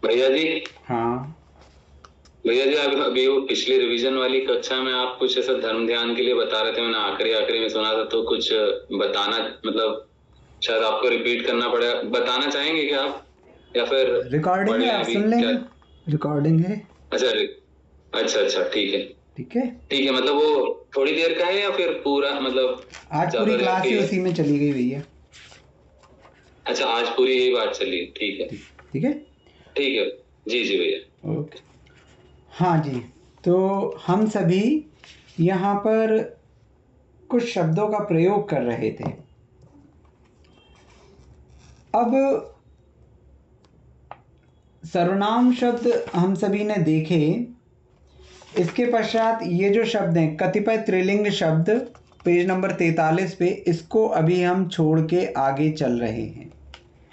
भैया जी। हाँ। भैया जी, आप अभी वो पिछली रिवीजन वाली कक्षा में आप कुछ ऐसा धर्म ध्यान के लिए बता रहे थे, मैंने आखिरी आखिरी में सुना था, तो कुछ बताना, मतलब शायद आपको रिपीट करना पड़ेगा, बताना चाहेंगे क्या आप, या फिर रिकॉर्डिंग पढ़ है, लें आप अभी सुन क्या? लेना। रिकॉर्डिंग है। अच्छा अच्छा अच्छा, ठीक है। ठीक है। ठीक है, मतलब वो थोड़ी देर का है या फिर पूरा, मतलब आज पूरी ज्यादा देर का क्लास ही ही है? उसी में चली गई भैया। अच्छा, आज पूरी यही बात चली, ठीक है। ठीक। ठीक है। ठीक है। जी जी भैया। ओके। हाँ जी। तो हम सभी यहाँ पर कुछ शब्दों का प्रयोग कर रहे थे। अब सर्वनाम शब्द हम सभी ने देखे। इसके पश्चात ये जो शब्द हैं, कतिपय त्रिलिंग शब्द, पेज नंबर 43 पे, इसको अभी हम छोड़ के आगे चल रहे हैं।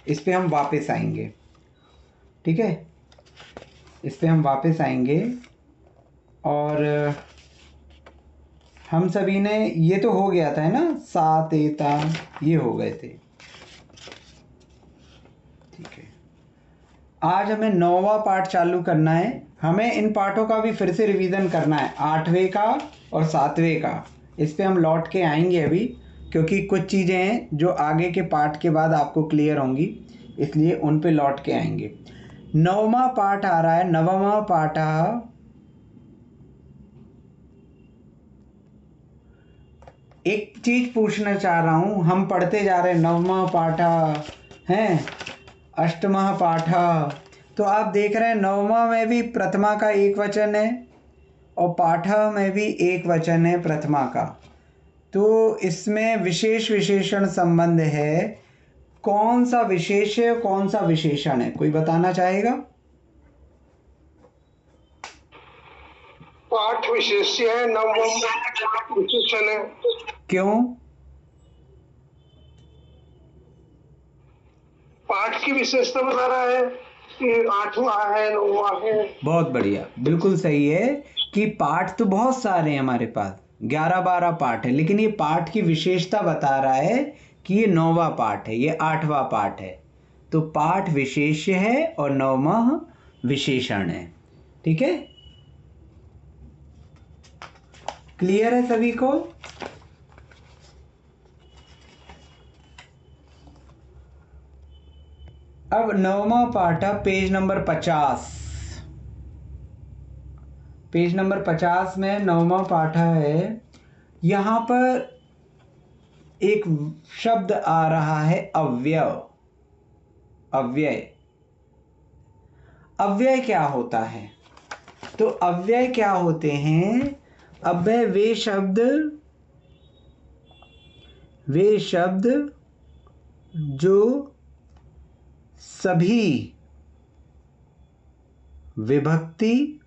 इस पे हम वापस आएंगे। ठीक है। इस पे हम वापस आएंगे। और हम सभी ने, ये तो हो गया था है ना, सा तेता, ये हो गए थे। ठीक है। आज हमें 9वां पाठ चालू करना है। हमें इन पाठों का भी फिर से रिवीजन करना है, 8वें का और 7वें का। इस पे हम लौट के आएंगे अभी, क्योंकि कुछ चीज़ें हैं जो आगे के पाठ के बाद आपको क्लियर होंगी, इसलिए उन पे लौट के आएंगे। 9वां पाठ आ रहा है, नवमा पाठ। एक चीज पूछना चाह रहा हूँ, हम पढ़ते जा रहे हैं, नवमा पाठा हैं, अष्टमा पाठा। तो आप देख रहे हैं नवमा में भी प्रथमा का एक वचन है और पाठा में भी एक वचन है प्रथमा का। तो इसमें विशेष विशेषण संबंध है। कौन सा विशेष है, कौन सा विशेषण है, कोई बताना चाहेगा? पाठ विशेष्य है, नवम विशेषण है। क्यों? पाठ की विशेषता बता रहा है कि 8वां है, 9वां है। बहुत बढ़िया, बिल्कुल सही है कि पाठ तो बहुत सारे हैं हमारे पास, 11-12 पाठ है, लेकिन ये पाठ की विशेषता बता रहा है कि ये 9वां पाठ है, ये 8वां पाठ है। तो पाठ विशेष्य है और 9वां विशेषण है। ठीक है। क्लियर है सभी को? अब 9वां पाठ है, पेज नंबर 50। पेज नंबर 50 में 9वां पाठ है। यहाँ पर एक शब्द आ रहा है, अव्यय। अव्यय। अव्यय क्या होता है? तो अव्यय क्या होते हैं? अव्यय वे शब्द जो सभी विभक्ति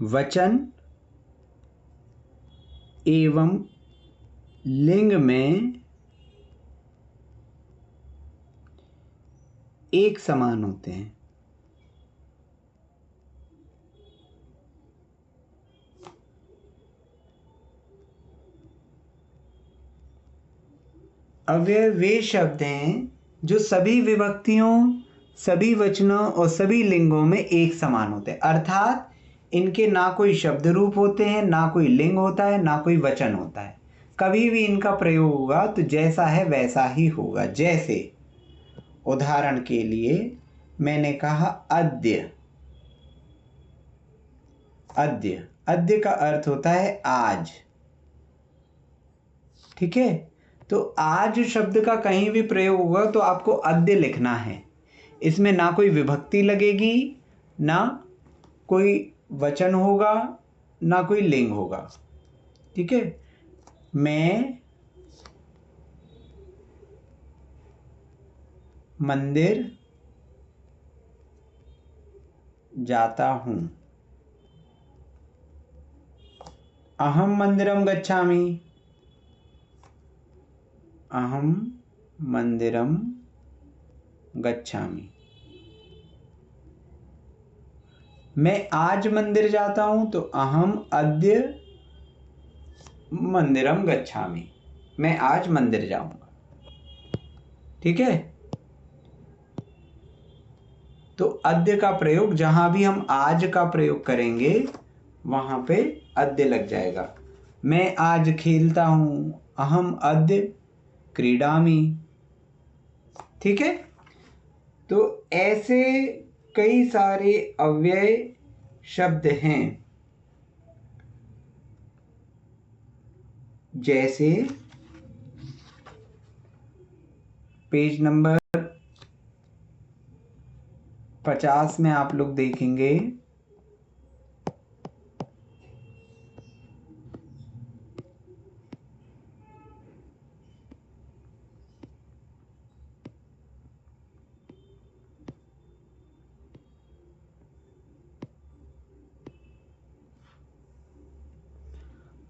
वचन एवं लिंग में एक समान होते हैं। अव्यय वे शब्द हैं जो सभी विभक्तियों, सभी वचनों और सभी लिंगों में एक समान होते हैं, अर्थात इनके ना कोई शब्द रूप होते हैं, ना कोई लिंग होता है, ना कोई वचन होता है। कभी भी इनका प्रयोग होगा तो जैसा है वैसा ही होगा। जैसे उदाहरण के लिए मैंने कहा अद्य। अद्य, अद्य का अर्थ होता है आज। ठीक है। तो आज शब्द का कहीं भी प्रयोग होगा तो आपको अद्य लिखना है। इसमें ना कोई विभक्ति लगेगी, ना कोई वचन होगा, ना कोई लिंग होगा। ठीक है। मैं मंदिर जाता हूँ। अहम मंदिरम गच्छामि। अहम मंदिरम गच्छामि। मैं आज मंदिर जाता हूँ तो अहम अद्य मंदिरम गच्छामि। मैं आज मंदिर जाऊंगा। ठीक है। तो अद्य का प्रयोग जहां भी हम आज का प्रयोग करेंगे वहां पे अद्य लग जाएगा। मैं आज खेलता हूं, अहम अद्य क्रीडामि। ठीक है। तो ऐसे कई सारे अव्यय शब्द हैं, जैसे पेज नंबर 50 में आप लोग देखेंगे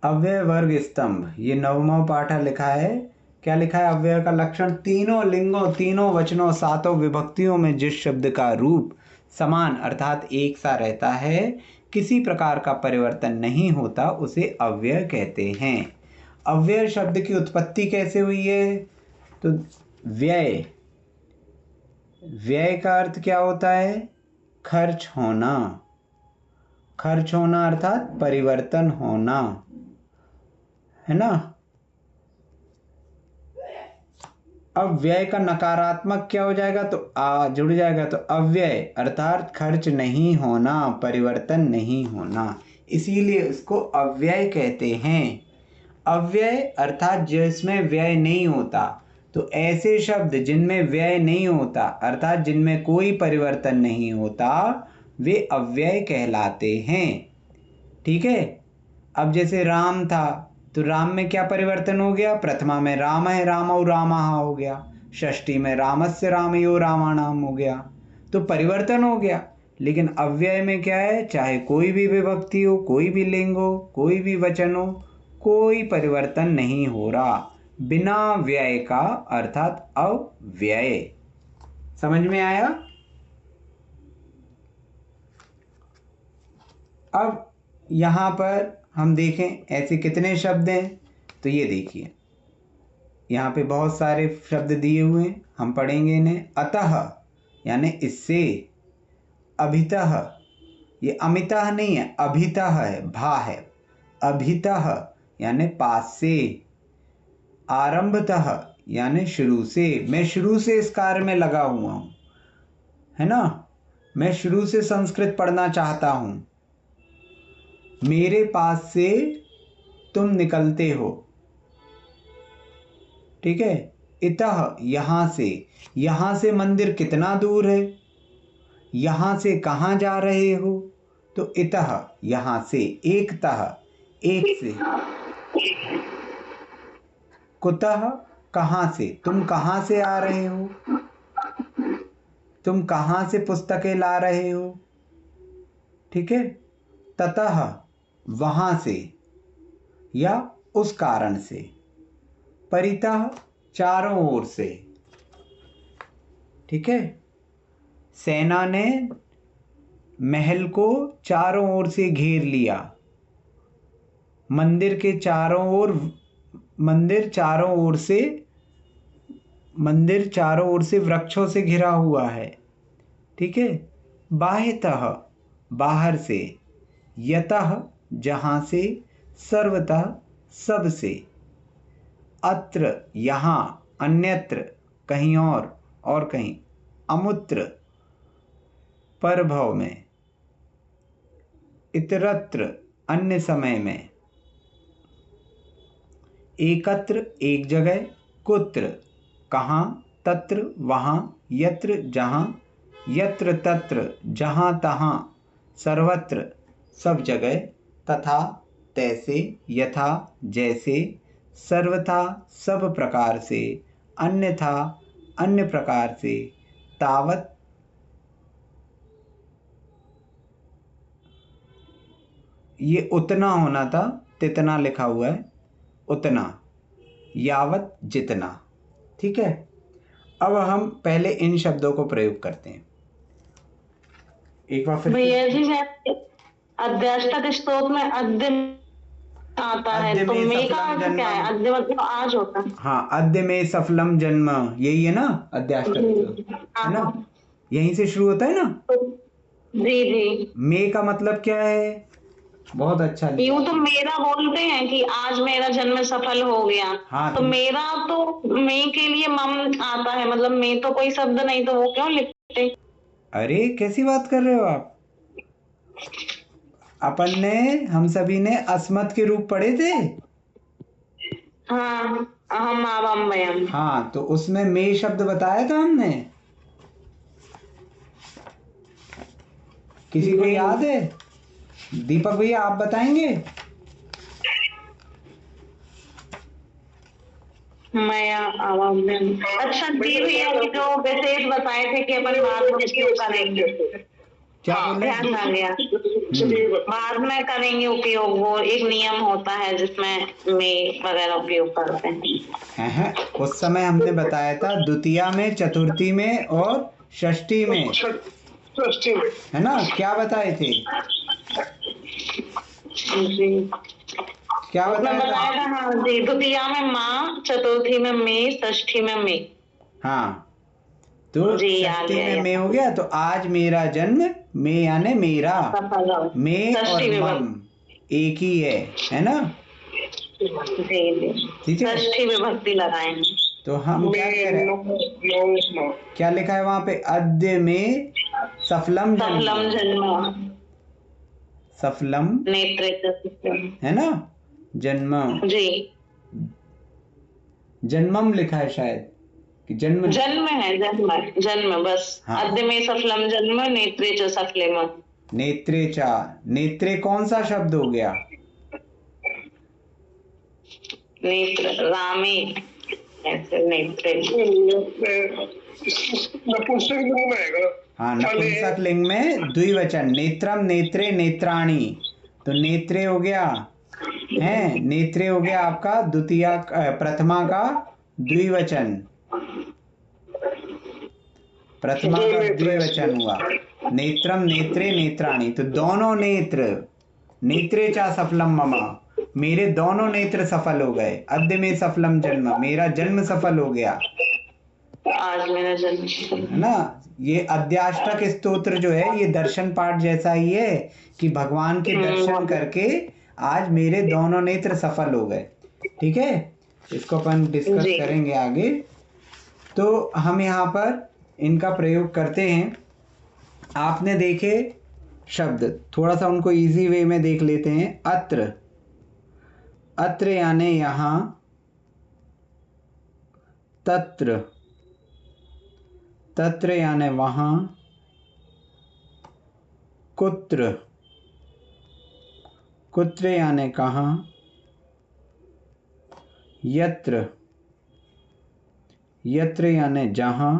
अव्यय वर्ग स्तंभ, ये 9वां पाठा लिखा है। क्या लिखा है? अव्यय का लक्षण तीनों लिंगों, तीनों वचनों, सातों विभक्तियों में जिस शब्द का रूप समान अर्थात एक सा रहता है, किसी प्रकार का परिवर्तन नहीं होता, उसे अव्यय कहते हैं। अव्यय शब्द की उत्पत्ति कैसे हुई है? तो व्यय, व्यय का अर्थ क्या होता है? खर्च होना। खर्च होना अर्थात परिवर्तन होना, है ना। अब व्यय का नकारात्मक क्या हो जाएगा? तो आ जुड़ जाएगा, तो अव्यय अर्थात खर्च नहीं होना, परिवर्तन नहीं होना, इसीलिए उसको अव्यय कहते हैं। अव्यय अर्थात जिसमें व्यय नहीं होता। तो ऐसे शब्द जिनमें व्यय नहीं होता अर्थात जिनमें कोई परिवर्तन नहीं होता, वे अव्यय कहलाते हैं। ठीक है। अब जैसे राम था, तो राम में क्या परिवर्तन हो गया? प्रथमा में राम है, रामौ रामः हो गया। षष्ठी में रामस्य रामयो रामाणाम हो गया। तो परिवर्तन हो गया। लेकिन अव्यय में क्या है? चाहे कोई भी विभक्ति हो, कोई भी लिंग हो, कोई भी वचन हो, कोई परिवर्तन नहीं हो रहा। बिना व्यय का अर्थात अव्यय। समझ में आया? अब यहां पर हम देखें ऐसे कितने शब्द हैं। तो ये देखिए, यहाँ पे बहुत सारे शब्द दिए हुए हैं, हम पढ़ेंगे इन्हें। अतः यानी इससे, अभितः, ये अमितः नहीं है, अभितः है, भा है। अभितः यानी पास से। आरंभतः यानी शुरू से, मैं शुरू से इस कार्य में लगा हुआ हूं, है ना। मैं शुरू से संस्कृत पढ़ना चाहता हूं। मेरे पास से तुम निकलते हो। ठीक है। इतः यहां से, यहां से मंदिर कितना दूर है? यहां से कहां जा रहे हो? तो इतः यहां से, एकतः एक से। कुतः कहां से, तुम कहां से आ रहे हो? तुम कहां से पुस्तकें ला रहे हो? ठीक है। ततः वहां से या उस कारण से। परितः चारों ओर से। ठीक है। सेना ने महल को चारों ओर से घेर लिया। मंदिर के चारों ओर, मंदिर चारों ओर से, मंदिर चारों ओर से वृक्षों से घिरा हुआ है। ठीक है। बाह्यतः बाहर से। यतः जहां से। सर्वतः सब से। अत्र यहाँ, अन्यत्र कहीं और कहीं। अमुत्र परभव में। इतरत्र अन्य समय में। एकत्र एक जगह। कुत्र कहाँ। तत्र वहाँ। यत्र जहाँ। यत्र तत्र जहाँ तहाँ। सर्वत्र सब जगह। तथा तैसे। यथा जैसे। सर्वथा सब प्रकार से। अन्यथा अन्य प्रकार से। तावत ये उतना होना था, तितना लिखा हुआ है, उतना। यावत जितना। ठीक है। अब हम पहले इन शब्दों को प्रयोग करते हैं। एक बार फिर भैया जी शायद अध्याष्टक स्तोत्र में अद्य आता है, अद्य तो में मे का सफलम अर्थ क्या है? जन्मम। अद्य मतलब आज होता है। हाँ, अद्य में सफलम जन्म, यही है ना अद्याष्टक तो, है ना? हाँ, यहीं से शुरू होता है ना। तो जी जी। मे का मतलब क्या है? बहुत अच्छा लिखा। यूं तो मेरा बोलते हैं कि आज मेरा जन्म सफल हो गया। हाँ, तो मेरा तो मे के लिए मम आता है, मतलब मे तो कोई शब्द नहीं, तो वो क्यों लिखते? अरे कैसी बात कर रहे हो आप? अपन ने, हम सभी ने अस्मत् के रूप पढ़े थे। हाँ, अहम आवाम वयम। हाँ, तो उसमें मे शब्द बताया था हमने। किसी को याद है? दीपक भैया आप बताएंगे? मैं आवाम वयम। अच्छा जी भैया, कि जो विशेष बताए थे कि अपन बाद में उपयोग करेंगे। क्या बोल रहे ध्यान आ गया। बाद में करेंगे उपयोग, वो एक नियम होता है जिसमें में वगैरह उपयोग करते हैं। हैं? उस समय हमने बताया था द्वितीया में, चतुर्थी में और षष्ठी में, षष्ठी में। है ना? क्या बताए थे? जी, क्या उसमें बताया बताया था? था। हाँ जी, द्वितीया में माँ, चतुर्थी में मे, षष्ठी में मे। हाँ, तो जी आ षष्ठी गया में ये। मे हो गया, तो आज मेरा जन्म, मे यानी मेरा, सफल हो। मे और षष्ठी मम विभक्ति। एक ही है ना? जी जी, ठीक है। षष्ठी विभक्ति लगाएंगे। तो हम क्या कह रहे हैं? क्या लिखा है वहां पे? अद्य में सफलम सफलम जन्म, जन्म, सफलम, नेत्रे च। है ना? जन्म, जी, जन्मम लिखा है शायद, कि जन्म। जन्म है, जन्म जन्म बस। हाँ, अद्य में सफलम जन्म, नेत्रे च सफलेम। नेत्रे चा, नेत्रे कौन सा शब्द हो गया? नेत्र रामे, ऐसे नेत्रे। नपुंसक लिंग में आएगा। हाँ, नपुंसक लिंग में द्विवचन, नेत्रम, नेत्रे, नेत्राणी। तो नेत्रे हो गया, है नेत्रे हो गया आपका द्वितीया, प्रथमा का द्विवचन, प्रथमा दो का नेत्र है द्विवचन इसमें। हुआ। नेत्रम, नेत्रे, नेत्राणी, तो दोनों नेत्र, नेत्रे चा सफलम ममा, मेरे दोनों नेत्र सफल हो गए। अद्य में सफलम जन्म, मेरा जन्म सफल हो गया, आज मेरा जन्म। है ना? ये अध्याष्टक स्तोत्र जो है, ये दर्शन पाठ जैसा ही है कि भगवान के दर्शन करके आज मेरे दोनों नेत्र सफल हो गए। ठीक है, इसको अपन डिस्कस जी। करेंगे आगे। तो हम यहाँ पर इनका प्रयोग करते हैं। आपने देखे शब्द, थोड़ा सा उनको इजी वे में देख लेते हैं। अत्र, अत्र यानी यहाँ, तत्र, तत्र यानी वहाँ, कुत्र, कुत्र यानी कहाँ, यत्र, यत्र यानी जहाँ,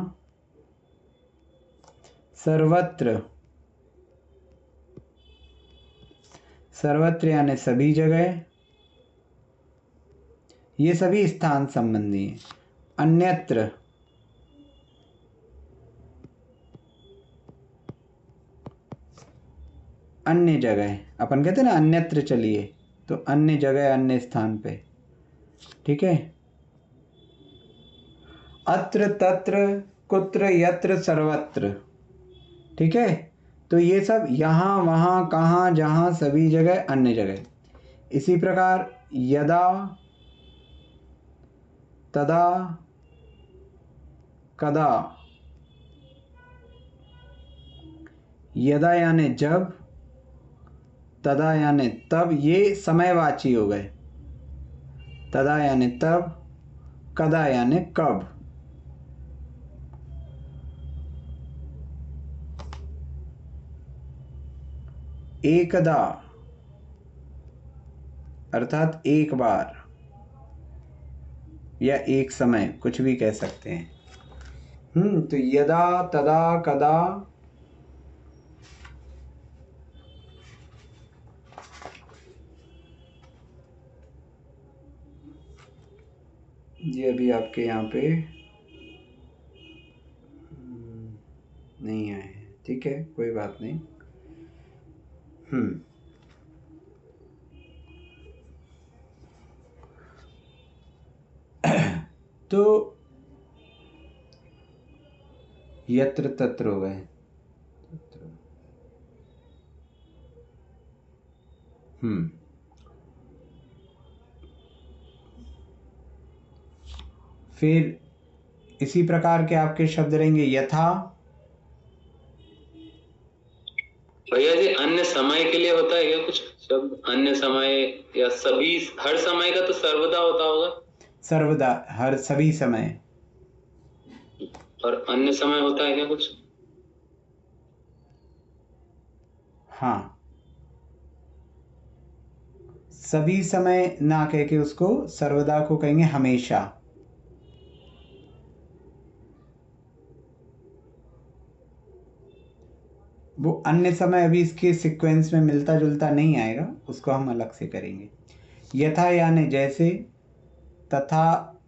सर्वत्र, सर्वत्र यानी सभी जगह, ये सभी स्थान संबंधी हैं। अन्यत्र, अन्य जगह, अपन कहते हैं ना अन्यत्र चलिए, तो अन्य जगह, अन्य स्थान पे। ठीक है। अत्र, तत्र, कुत्र, यत्र, सर्वत्र। ठीक है, तो ये सब यहाँ, वहाँ, कहाँ, जहाँ, सभी जगह, अन्य जगह। इसी प्रकार यदा, तदा, कदा, यदा यानी जब, तदा यानी तब, ये समयवाची हो गए। तदा यानी तब, कदा यानी कब। एकदा अर्थात एक बार या एक समय, कुछ भी कह सकते हैं। तो यदा, तदा, कदा, ये अभी आपके यहाँ पे नहीं आए हैं। ठीक है, कोई बात नहीं। तो यत्र तत्र हो गए। फिर इसी प्रकार के आपके शब्द रहेंगे यथा। भैया जी अन्य समय के लिए होता है क्या कुछ शब्द? अन्य समय या सभी, हर समय का तो सर्वदा होता होगा। सर्वदा, हर, सभी समय। और अन्य समय होता है क्या कुछ? हाँ, सभी समय ना कह के उसको सर्वदा को कहेंगे हमेशा। वो अन्य समय अभी इसके सीक्वेंस में मिलता जुलता नहीं आएगा, उसको हम अलग से करेंगे। यथा यानी जैसे, तथा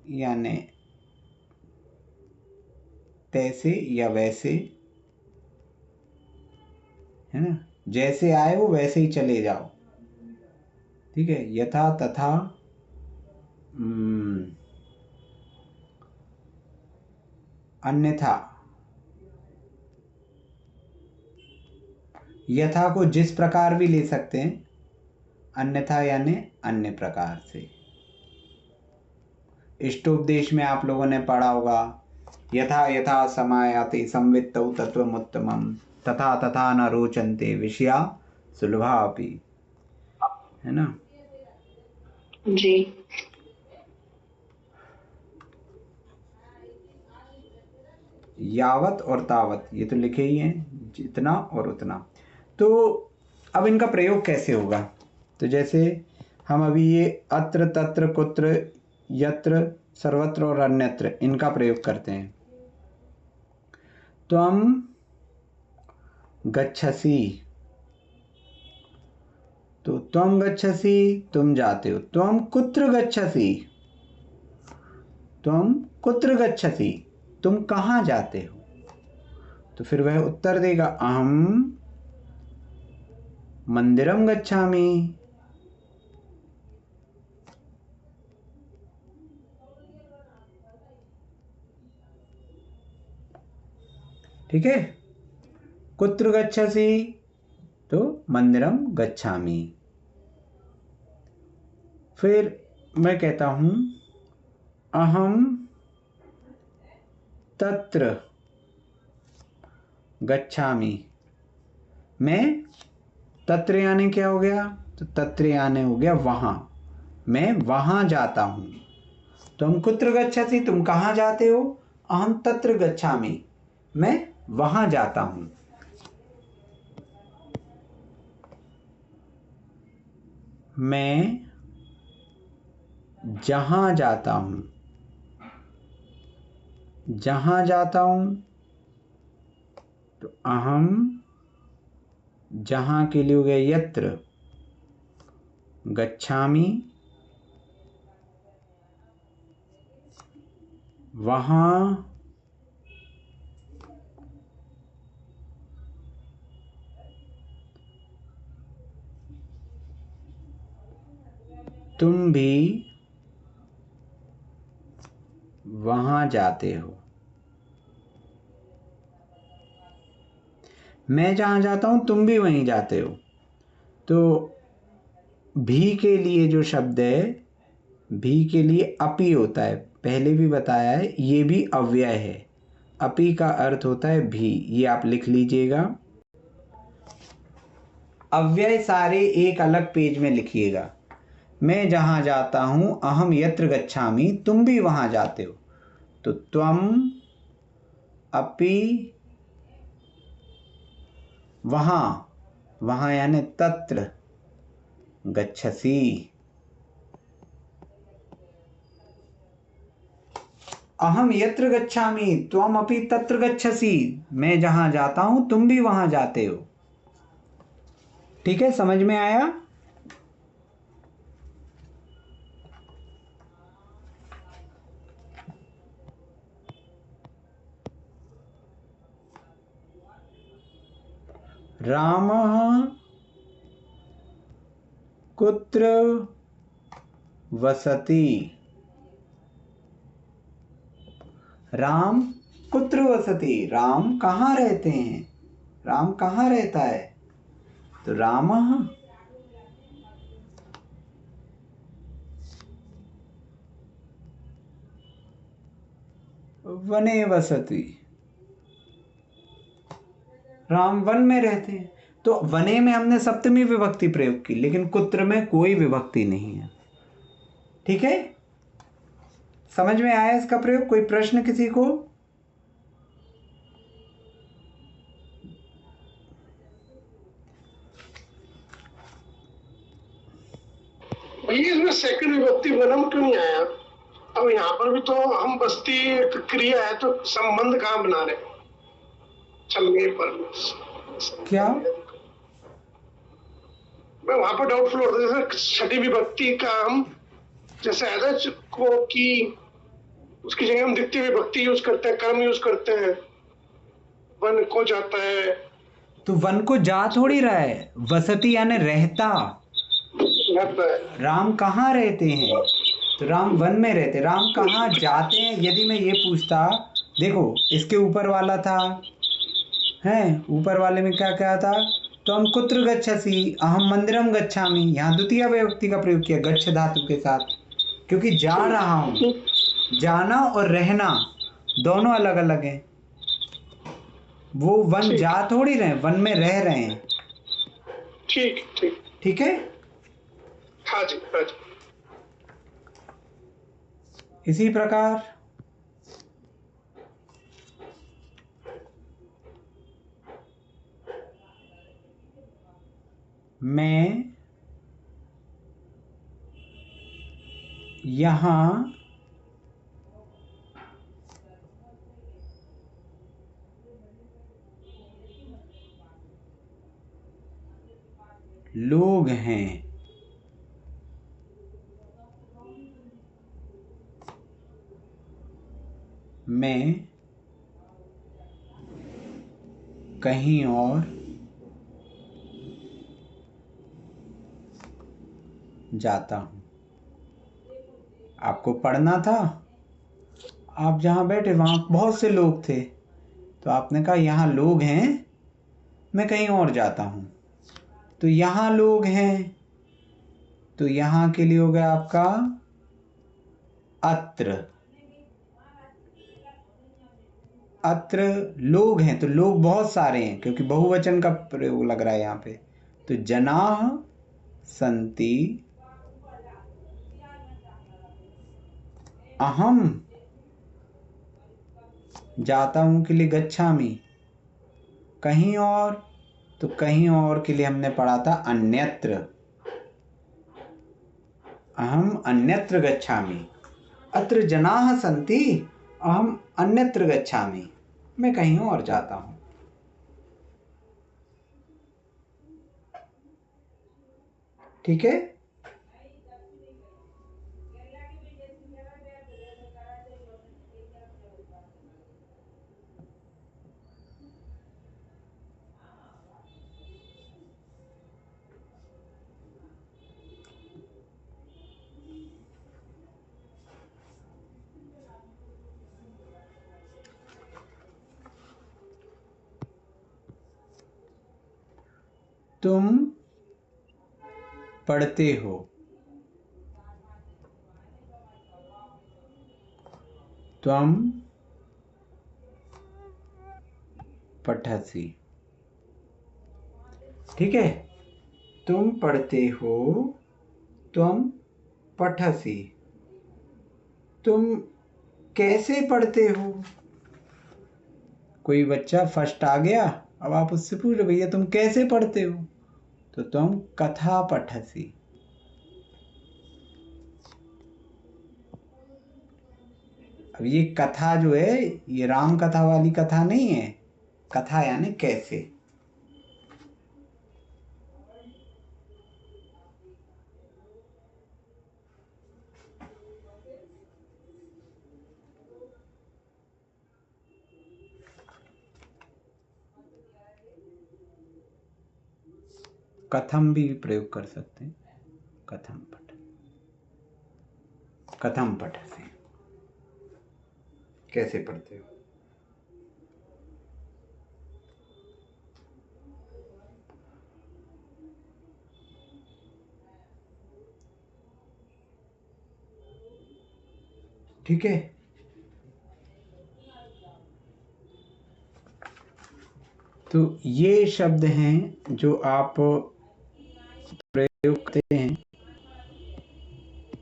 यानी तैसे या वैसे, है ना। जैसे आए वो वैसे ही चले जाओ, ठीक है। यथा तथा अन्यथा। यथा को जिस प्रकार भी ले सकते हैं, अन्यथा यानी अन्य प्रकार से। इष्टोपदेश में आप लोगों ने पढ़ा होगा, यथा यथा समायाति संवित्तौ तत्वमुत्तमम् तथा तथा न रोचन्ते विषया सुलभा अपि, है ना। जी। यावत और तावत ये तो लिखे ही हैं, जितना और उतना। तो अब इनका प्रयोग कैसे होगा? तो जैसे हम अभी ये अत्र तत्र कुत्र यत्र सर्वत्र और अन्यत्र इनका प्रयोग करते हैं। त्वं गच्छसि, तो त्वं गच्छसि तुम जाते हो। त्वं कुत्र गच्छसि, त्वं कुत्र गच्छसि तुम कहाँ जाते हो। तो फिर वह उत्तर देगा अहम मंदिरम गच्छामि। ठीक है, कुत्र गच्छसि तो मंदिरम गच्छामि। फिर मैं कहता हूं अहम तत्र गच्छामि। मैं, तत्र यानी क्या हो गया? तो तत्र यानी हो गया वहां, मैं वहां जाता हूं। तुम कुत्र गच्छसि तुम कहाँ जाते हो? अहम तत्र गच्छामि मैं वहां जाता हूं। मैं जहां जाता हूं, जहां जाता हूं तो अहम जहां के लिए हो गया यत्र, गच्छामि वहां तुम भी वहां जाते हो। मैं जहां जाता हूं तुम भी वहीं जाते हो। तो भी के लिए जो शब्द है, भी के लिए अपि होता है, पहले भी बताया है, ये भी अव्यय है। अपि का अर्थ होता है भी, ये आप लिख लीजिएगा। अव्यय सारे एक अलग पेज में लिखिएगा। मैं जहां जाता हूं अहम यत्र गच्छामि तुम भी वहां जाते हो। तो त्वम अपि वहां, वहां यानी तत्र गच्छसि। अहम यत्र गच्छामि त्वम अपि तत्र गच्छसि, मैं जहां जाता हूं तुम भी वहां जाते हो। ठीक है, समझ में आया? रामः कुत्र वसति, राम कुत्र वसति, राम कहाँ रहते हैं, राम कहाँ रहता है, तो रामः वने वसति, राम वन में रहते हैं। तो वने में हमने सप्तमी विभक्ति प्रयोग की, लेकिन कुत्र में कोई विभक्ति नहीं है। ठीक है, समझ में आया इसका प्रयोग? कोई प्रश्न किसी को? भैया इसमें सेकंड विभक्ति वनम क्यों नहीं आया? अब यहाँ पर भी तो हम बस्ती एक क्रिया है, तो संबंध कहाँ बना रहे? चलने पर क्या? मैं वहां पर डाउटफुल होता है, जैसे छठी विभक्ति का हम जैसे है ना को की, उसकी जगह हम द्वितीय विभक्ति यूज करते हैं, कर्म यूज करते हैं, वन को जाता है। तो वन को जा थोड़ी रहा है, वसति यानी रहता। राम कहाँ रहते हैं, तो राम वन में रहते। राम कहाँ जाते हैं, यदि मैं ये पूछता, देखो इसके ऊपर वाला था है, ऊपर वाले में क्या क्या था, तो हम कुत्र गच्छसि, अहम मंदिरम गच्छामि, यहाँ द्वितीय विभक्ति का प्रयोग किया गच्छ धातु के साथ, क्योंकि जा रहा हूँ। जाना और रहना दोनों अलग अलग हैं। वो वन जा थोड़ी रहे, वन में रह रहे हैं। ठीक ठीक ठीक है, हाँ जी हाँ जी। इसी प्रकार मैं यहाँ लोग हैं, मैं कहीं और जाता हूँ। आपको पढ़ना था, आप जहाँ बैठे वहाँ बहुत से लोग थे, तो आपने कहा यहाँ लोग हैं, मैं कहीं और जाता हूँ। तो यहाँ लोग हैं, तो यहाँ के लिए हो गया आपका अत्र। अत्र लोग हैं, तो लोग बहुत सारे हैं, क्योंकि बहुवचन का प्रयोग लग रहा है यहाँ पे। तो जनाः सन्ति अहम जाता हूँ के लिए गच्छामि, कहीं और, तो कहीं और के लिए हमने पढ़ा था अन्यत्र। अहम अन्यत्र गच्छामि, अत्र जनाः सन्ति अहम अन्यत्र गच्छामि, मैं कहीं और जाता हूँ। ठीक है, तुम पढ़ते हो, त्वं पठसि। ठीक है, तुम पढ़ते हो, त्वं पठसि। तुम कैसे पढ़ते हो? कोई बच्चा फर्स्ट आ गया, अब आप उससे पूछ रहे भैया तुम कैसे पढ़ते हो, तो तुम कथा पठसि। अब ये कथा जो है, ये राम कथा वाली कथा नहीं है। कथा यानी कैसे। कथम भी प्रयोग कर सकते हैं, कथम पठ, कथम पठसि। कैसे पढ़ते हो? ठीक है, तो ये शब्द हैं जो आप प्रयोग करते हैं।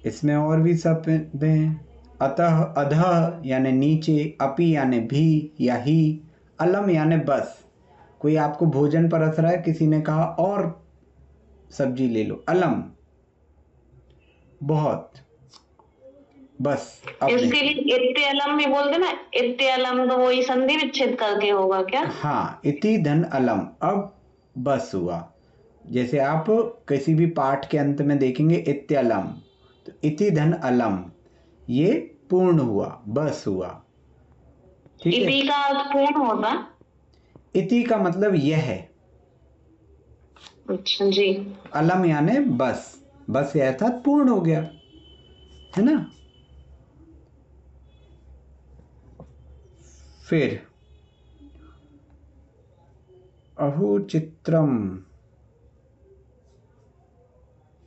इसमें और भी शब्द हैं। अतः, अधः यानी नीचे, अपि यानी भी या ही, अलम यानी बस। कोई आपको भोजन परस रहा है, किसी ने कहा और सब्जी ले लो, अलम बहुत, बस। अब इसके लिए इत्ते अलम भी बोलते ना, इत्ते अलम तो वही संधि विच्छेद करके होगा क्या? हाँ, इति धन अलम, अब बस हुआ। जैसे आप किसी भी पाठ के अंत में देखेंगे इत्यलम, तो इति धन अलम, ये पूर्ण हुआ, बस हुआ। ठीक है, इति का अर्थ पूर्ण होता? इति का मतलब यह है। अच्छा जी। अलम यानी बस, बस यह अर्थात पूर्ण हो गया, है ना। फिर अहो चित्रम,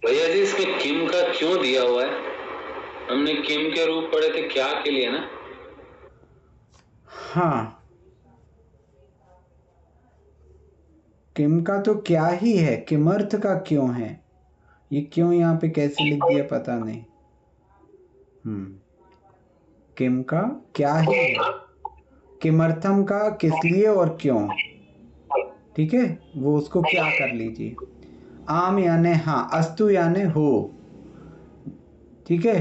भैया जी इसमें किम का क्यों दिया हुआ है? हमने किम के रूप पढ़े थे, क्या के लिए ना? हाँ, किम का तो क्या ही है, किमर्थ का क्यों है, ये क्यों यहाँ पे कैसे लिख दिया पता नहीं। किम का क्या ही है, किमर्थम का किस लिए और क्यों, ठीक है, वो उसको क्या कर लीजिए। आम यानी हाँ, अस्तु यानी हो, ठीक है।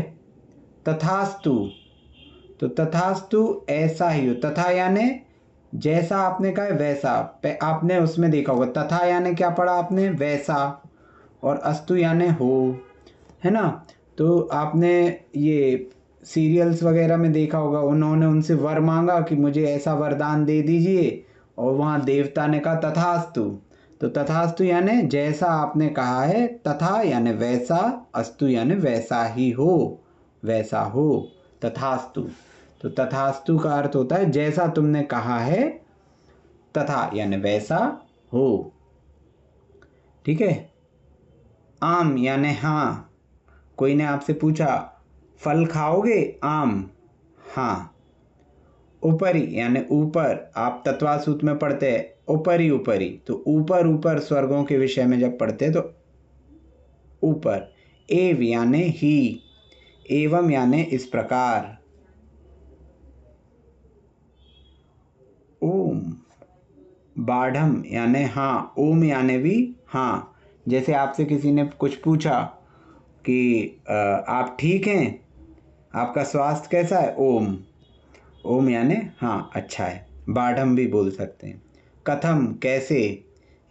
तथास्तु, तो तथास्तु ऐसा ही हो, तथा यानी जैसा आपने कहा है वैसा, आपने उसमें देखा होगा तथा यानी क्या पढ़ा आपने, वैसा, और अस्तु यानी हो, है ना। तो आपने ये सीरियल्स वगैरह में देखा होगा, उन्होंने उनसे वर मांगा कि मुझे ऐसा वरदान दे दीजिए, और वहाँ देवता ने कहा तथास्तु। तो तथास्तु यानी जैसा आपने कहा है, तथा यानी वैसा, अस्तु यानी वैसा ही हो, वैसा हो, तथास्तु। तो तथास्तु का अर्थ होता है जैसा तुमने कहा है, तथा यानी वैसा हो, ठीक है। आम यानी हाँ, कोई ने आपसे पूछा फल खाओगे, आम, हाँ। ऊपरी यानी ऊपर, आप तत्वासूत में पढ़ते हैं ऊपरी ऊपरी, तो ऊपर ऊपर स्वर्गों के विषय में जब पढ़ते हैं तो ऊपर। एव यानी ही, एवं यानी इस प्रकार। ओम, बाढ़म यानी हाँ, ओम यानी भी हाँ। जैसे आपसे किसी ने कुछ पूछा कि आप ठीक हैं, आपका स्वास्थ्य कैसा है, ओम, ओम यानी हाँ अच्छा है। बाढ़म भी बोल सकते हैं। कथम कैसे,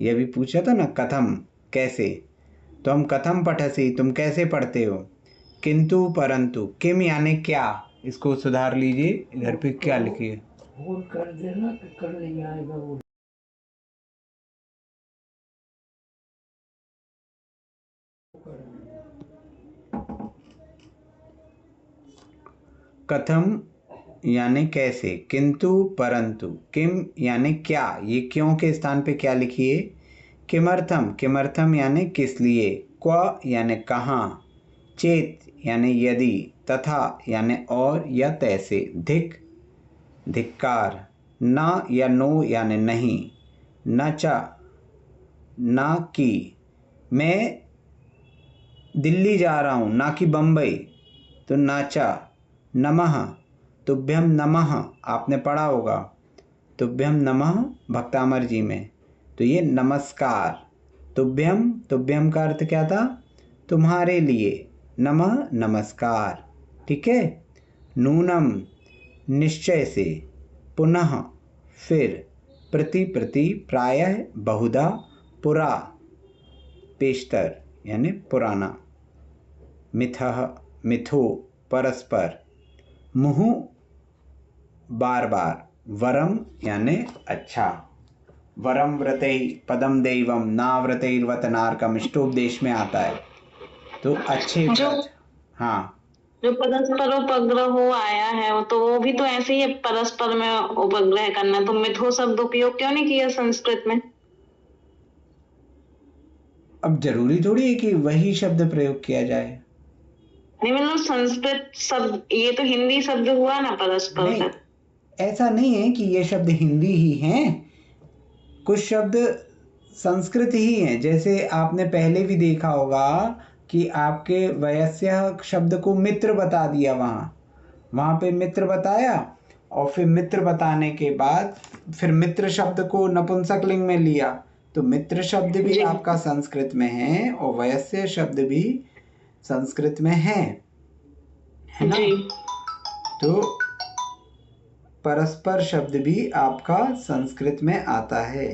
यह भी पूछा था ना, कथम कैसे, तो हम कथम पठसी, तुम कैसे पढ़ते हो। किंतु परंतु, किम यानी क्या, इसको सुधार लीजिए, इधर पे क्या लिखिए, होल कर देना तो कर नहीं आएगा वो। कथम यानी कैसे, किंतु परंतु, किम यानी क्या, ये क्यों के स्थान पे क्या लिखिए, किमर्थम, किमर्थम यानी किस लिए, क्व यानी कहाँ, चेत यानी यदि, तथा यानी और या तैसे, धिक धिक्कार, न या नो यानी नहीं, न चा ना कि, मैं दिल्ली जा रहा हूँ ना कि बम्बई, तो नाचा। नमः, तुभ्यम नमः, आपने पढ़ा होगा तुभ्यम नमः भक्तामर जी में, तो ये नमस्कार। तुभ्यम, तुभ्यम का अर्थ क्या था, तुम्हारे लिए, नमः नमस्कार, ठीक है। नूनम निश्चय से, पुनः फिर, प्रति प्रति, प्रायः बहुधा, पुरा पेशतर यानी पुराना, मिथः मिथो परस्पर, मुहु बार बार, वरम यानी अच्छा। वरम व्रतै पदम दैवम नाव्रतैर्वत नारकम, इष्टोपदेश में आता है, तो अच्छे व्रत, हाँ। जो परस्पर उपग्रह आया है वो तो वो भी तो ऐसे ही है, परस्पर में उपग्रह करना। तो मिथो शब्द उपयोग क्यों नहीं किया संस्कृत में? अब जरूरी थोड़ी है कि वही शब्द प्रयोग किया जाए। नहीं मतलब संस्कृत शब्द, ये तो हिंदी शब्द हुआ ना परस्पर नहीं, का। ऐसा नहीं है कि ये शब्द हिंदी ही हैं, कुछ शब्द संस्कृत ही हैं। जैसे आपने पहले भी देखा होगा कि आपके वयस्य शब्द को मित्र बता दिया, वहाँ पे मित्र बताया, और फिर मित्र बताने के बाद फिर मित्र शब्द को नपुंसकलिंग में लिया, तो मित्र शब्द भी जी। आपका संस्कृत में है और वयस्य शब्द भी संस्कृत में है ना। जी तो परस्पर शब्द भी आपका संस्कृत में आता है।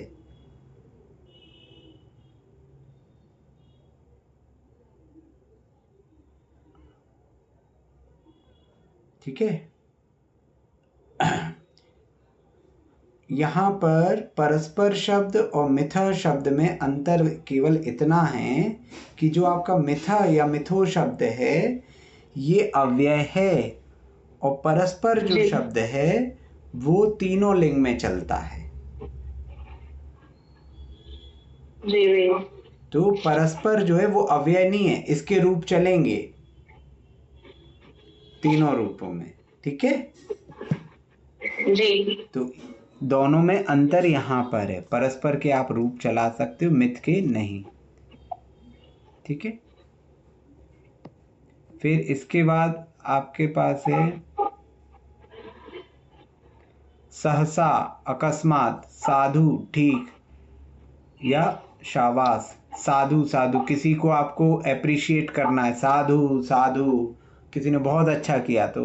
ठीक है। यहाँ पर परस्पर शब्द और मिथ शब्द में अंतर केवल इतना है कि जो आपका मिथ या मिथो शब्द है ये अव्यय है, और परस्पर जो जी। शब्द है वो तीनों लिंग में चलता है। जी भैया। तो परस्पर जो है वो अव्यय नहीं है, इसके रूप चलेंगे तीनों रूपों में। ठीक है। जी तो दोनों में अंतर यहाँ पर है, परस्पर के आप रूप चला सकते हो, मिथ के नहीं। ठीक है। फिर इसके बाद आपके पास है सहसा, अकस्मात, साधु, ठीक, या शाबाश। साधु साधु, किसी को आपको अप्रिशिएट करना है, साधु साधु, किसी ने बहुत अच्छा किया तो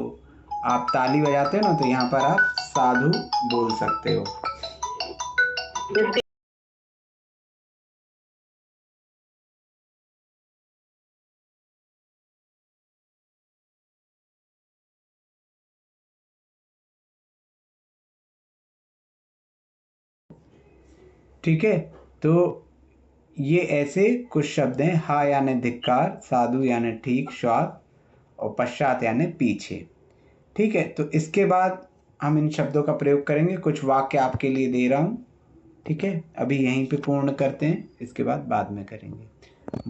आप ताली बजाते हो ना, तो यहाँ पर आप साधु बोल सकते हो। ठीक है। तो ये ऐसे कुछ शब्द हैं, हा यानी धिक्कार, साधु यानी ठीक, श्वास, और पश्चात यानी पीछे। ठीक है। तो इसके बाद हम इन शब्दों का प्रयोग करेंगे, कुछ वाक्य आपके लिए दे रहा हूँ। ठीक है। अभी यहीं पे पूर्ण करते हैं, इसके बाद में करेंगे।